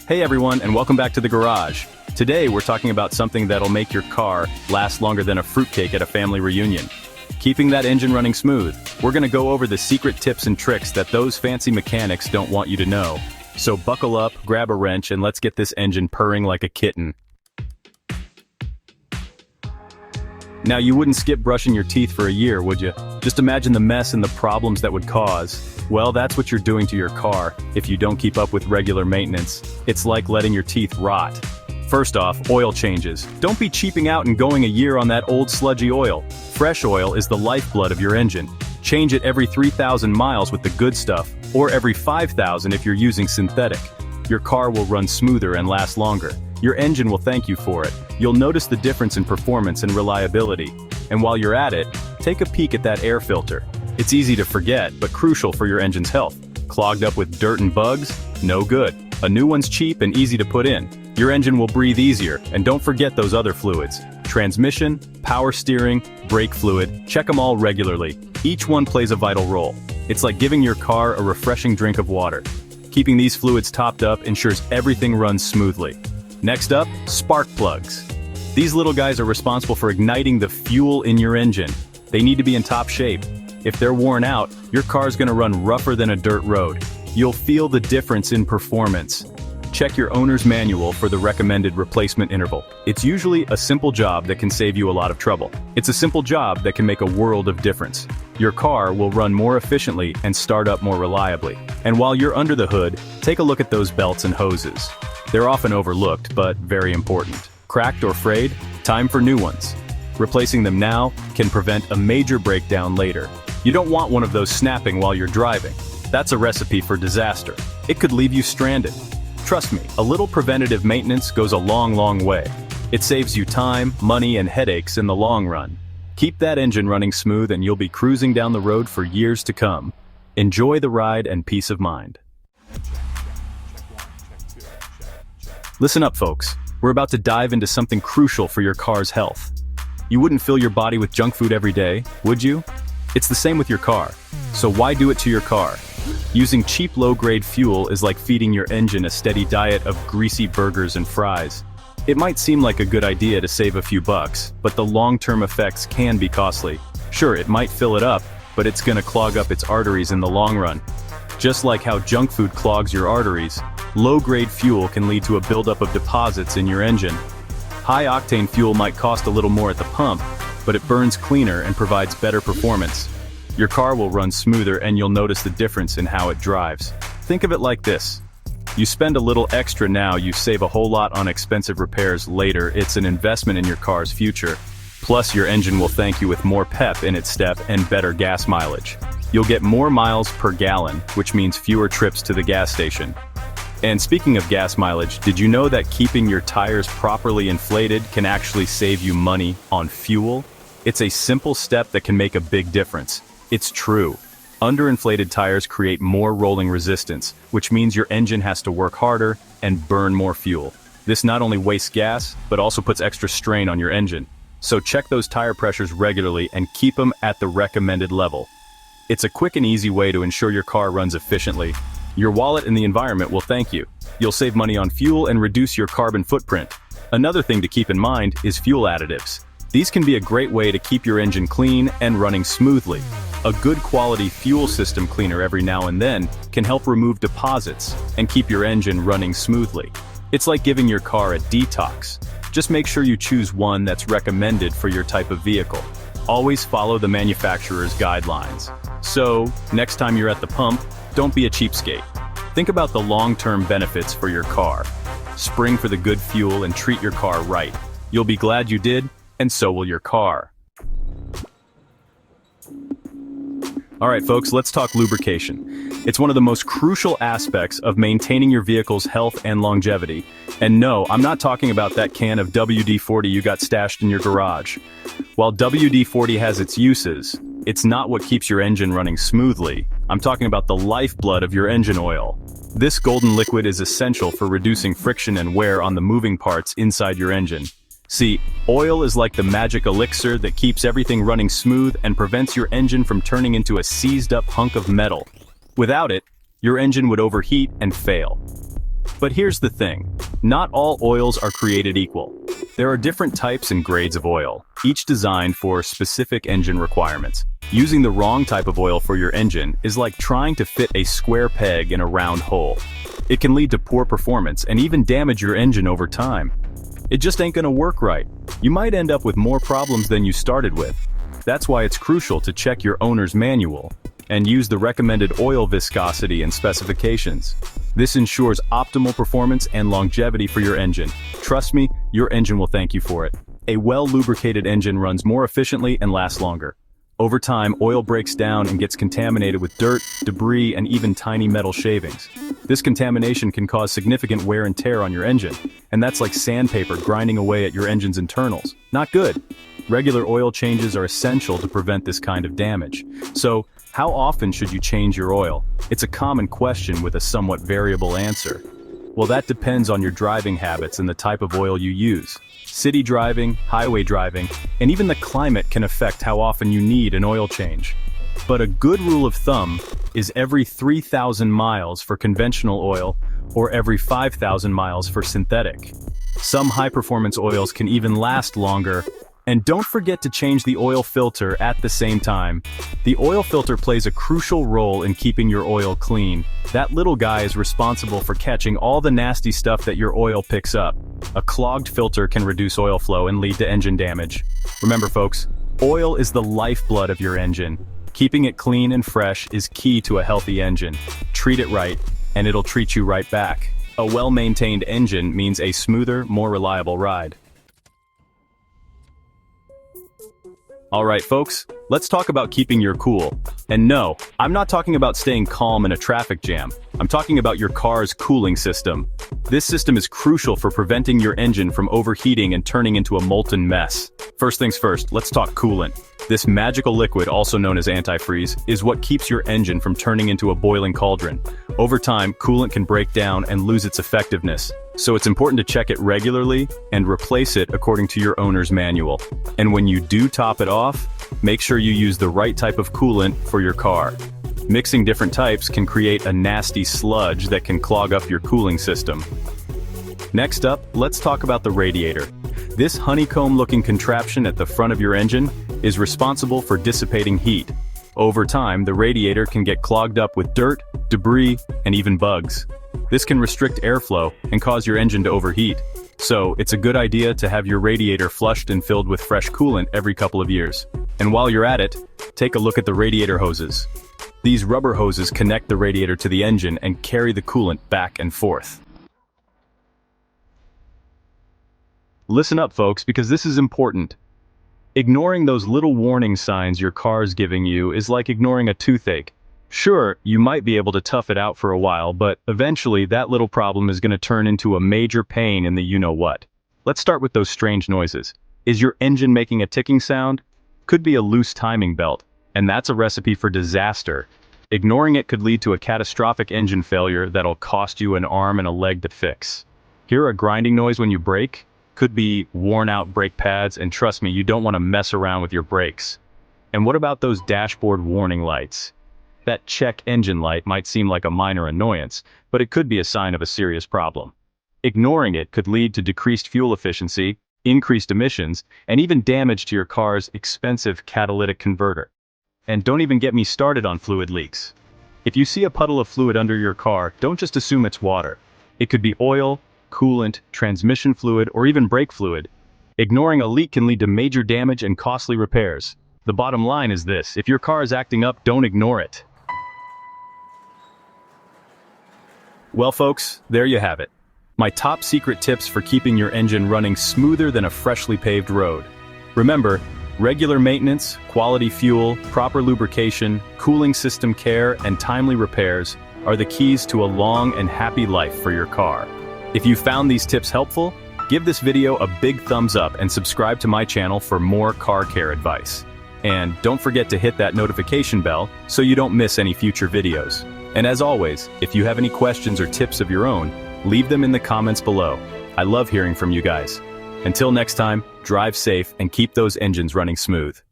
Hey everyone, and welcome back to the garage. Today we're talking about something that'll make your car last longer than a fruitcake at a family reunion. Keeping that engine running smooth. We're gonna go over the secret tips and tricks that those fancy mechanics don't want you to know. So buckle up, grab a wrench, and let's get this engine purring like a kitten. Now you wouldn't skip brushing your teeth for a year, would you? Just imagine the mess and the problems that would cause. Well, that's what you're doing to your car if you don't keep up with regular maintenance. It's like letting your teeth rot. First off, oil changes. Don't be cheaping out and going a year on that old sludgy oil. Fresh oil is the lifeblood of your engine. Change it every 3,000 miles with the good stuff, or every 5,000 if you're using synthetic. Your car will run smoother and last longer. Your engine will thank you for it. You'll notice the difference in performance and reliability. And while you're at it, take a peek at that air filter. It's easy to forget, but crucial for your engine's health. Clogged up with dirt and bugs? No good. A new one's cheap and easy to put in. Your engine will breathe easier, and don't forget those other fluids. Transmission, power steering, brake fluid, check them all regularly. Each one plays a vital role. It's like giving your car a refreshing drink of water. Keeping these fluids topped up ensures everything runs smoothly. Next up, spark plugs. These little guys are responsible for igniting the fuel in your engine. They need to be in top shape. If they're worn out, your car's gonna run rougher than a dirt road. You'll feel the difference in performance. Check your owner's manual for the recommended replacement interval. It's usually a simple job that can save you a lot of trouble. It's a simple job that can make a world of difference. Your car will run more efficiently and start up more reliably. And while you're under the hood, take a look at those belts and hoses. They're often overlooked, but very important. Cracked or frayed? Time for new ones. Replacing them now can prevent a major breakdown later. You don't want one of those snapping while you're driving. That's a recipe for disaster. It could leave you stranded. Trust me, a little preventative maintenance goes a long way. It saves you time, money, and headaches in the long run. Keep that engine running smooth and you'll be cruising down the road for years to come. Enjoy the ride and peace of mind. Listen up, folks. We're about to dive into something crucial for your car's health. You wouldn't fill your body with junk food every day, would you? It's the same with your car. So why do it to your car? Using cheap low-grade fuel is like feeding your engine a steady diet of greasy burgers and fries. It might seem like a good idea to save a few bucks, but the long-term effects can be costly. Sure, it might fill it up, but it's gonna clog up its arteries in the long run. Just like how junk food clogs your arteries, low-grade fuel can lead to a buildup of deposits in your engine. High-octane fuel might cost a little more at the pump, but it burns cleaner and provides better performance. Your car will run smoother and you'll notice the difference in how it drives. Think of it like this. You spend a little extra now, you save a whole lot on expensive repairs later. It's an investment in your car's future. Plus, your engine will thank you with more pep in its step and better gas mileage. You'll get more miles per gallon, which means fewer trips to the gas station. And speaking of gas mileage, did you know that keeping your tires properly inflated can actually save you money on fuel? It's a simple step that can make a big difference. It's true. Underinflated tires create more rolling resistance, which means your engine has to work harder and burn more fuel. This not only wastes gas, but also puts extra strain on your engine. So check those tire pressures regularly and keep them at the recommended level. It's a quick and easy way to ensure your car runs efficiently. Your wallet and the environment will thank you. You'll save money on fuel and reduce your carbon footprint. Another thing to keep in mind is fuel additives. These can be a great way to keep your engine clean and running smoothly. A good quality fuel system cleaner every now and then can help remove deposits and keep your engine running smoothly. It's like giving your car a detox. Just make sure you choose one that's recommended for your type of vehicle. Always follow the manufacturer's guidelines. So, next time you're at the pump, don't be a cheapskate. Think about the long-term benefits for your car. Spring for the good fuel and treat your car right. You'll be glad you did, and so will your car. Alright folks, let's talk lubrication. It's one of the most crucial aspects of maintaining your vehicle's health and longevity. And no, I'm not talking about that can of WD-40 you got stashed in your garage. While WD-40 has its uses, it's not what keeps your engine running smoothly. I'm talking about the lifeblood of your engine oil. This golden liquid is essential for reducing friction and wear on the moving parts inside your engine. See, oil is like the magic elixir that keeps everything running smooth and prevents your engine from turning into a seized-up hunk of metal. Without it, your engine would overheat and fail. But here's the thing, not all oils are created equal. There are different types and grades of oil, each designed for specific engine requirements. Using the wrong type of oil for your engine is like trying to fit a square peg in a round hole. It can lead to poor performance and even damage your engine over time. It just ain't gonna work right. You might end up with more problems than you started with. That's why it's crucial to check your owner's manual and use the recommended oil viscosity and specifications. This ensures optimal performance and longevity for your engine. Trust me, your engine will thank you for it. A well-lubricated engine runs more efficiently and lasts longer. Over time, oil breaks down and gets contaminated with dirt, debris, and even tiny metal shavings. This contamination can cause significant wear and tear on your engine, and that's like sandpaper grinding away at your engine's internals. Not good. Regular oil changes are essential to prevent this kind of damage. So, how often should you change your oil? It's a common question with a somewhat variable answer. Well, that depends on your driving habits and the type of oil you use. City driving, highway driving, and even the climate can affect how often you need an oil change. But a good rule of thumb is every 3,000 miles for conventional oil or every 5,000 miles for synthetic. Some high-performance oils can even last longer. And don't forget to change the oil filter at the same time. The oil filter plays a crucial role in keeping your oil clean. That little guy is responsible for catching all the nasty stuff that your oil picks up. A clogged filter can reduce oil flow and lead to engine damage. Remember folks, oil is the lifeblood of your engine. Keeping it clean and fresh is key to a healthy engine. Treat it right, and it'll treat you right back. A well-maintained engine means a smoother, more reliable ride. Alright folks, let's talk about keeping your cool. And no, I'm not talking about staying calm in a traffic jam. I'm talking about your car's cooling system. This system is crucial for preventing your engine from overheating and turning into a molten mess. First things first, let's talk coolant. This magical liquid, also known as antifreeze, is what keeps your engine from turning into a boiling cauldron. Over time, coolant can break down and lose its effectiveness. So it's important to check it regularly and replace it according to your owner's manual. And when you do top it off, make sure you use the right type of coolant for your car. Mixing different types can create a nasty sludge that can clog up your cooling system. Next up, let's talk about the radiator. This honeycomb-looking contraption at the front of your engine is responsible for dissipating heat. Over time, the radiator can get clogged up with dirt, debris, and even bugs. This can restrict airflow and cause your engine to overheat. So, it's a good idea to have your radiator flushed and filled with fresh coolant every couple of years. And while you're at it, take a look at the radiator hoses. These rubber hoses connect the radiator to the engine and carry the coolant back and forth. Listen up, folks, because this is important. Ignoring those little warning signs your car's giving you is like ignoring a toothache. Sure, you might be able to tough it out for a while, but eventually that little problem is going to turn into a major pain in the you-know-what. Let's start with those strange noises. Is your engine making a ticking sound? Could be a loose timing belt, and that's a recipe for disaster. Ignoring it could lead to a catastrophic engine failure that'll cost you an arm and a leg to fix. Hear a grinding noise when you brake? Could be worn-out brake pads, and trust me, you don't want to mess around with your brakes. And what about those dashboard warning lights? That check engine light might seem like a minor annoyance, but it could be a sign of a serious problem. Ignoring it could lead to decreased fuel efficiency, increased emissions, and even damage to your car's expensive catalytic converter. And don't even get me started on fluid leaks. If you see a puddle of fluid under your car, don't just assume it's water. It could be oil, coolant, transmission fluid, or even brake fluid. Ignoring a leak can lead to major damage and costly repairs. The bottom line is this: if your car is acting up, don't ignore it. Well folks, there you have it. My top secret tips for keeping your engine running smoother than a freshly paved road. Remember, regular maintenance, quality fuel, proper lubrication, cooling system care, and timely repairs are the keys to a long and happy life for your car. If you found these tips helpful, give this video a big thumbs up and subscribe to my channel for more car care advice. And don't forget to hit that notification bell so you don't miss any future videos. And as always, if you have any questions or tips of your own, leave them in the comments below. I love hearing from you guys. Until next time, drive safe and keep those engines running smooth.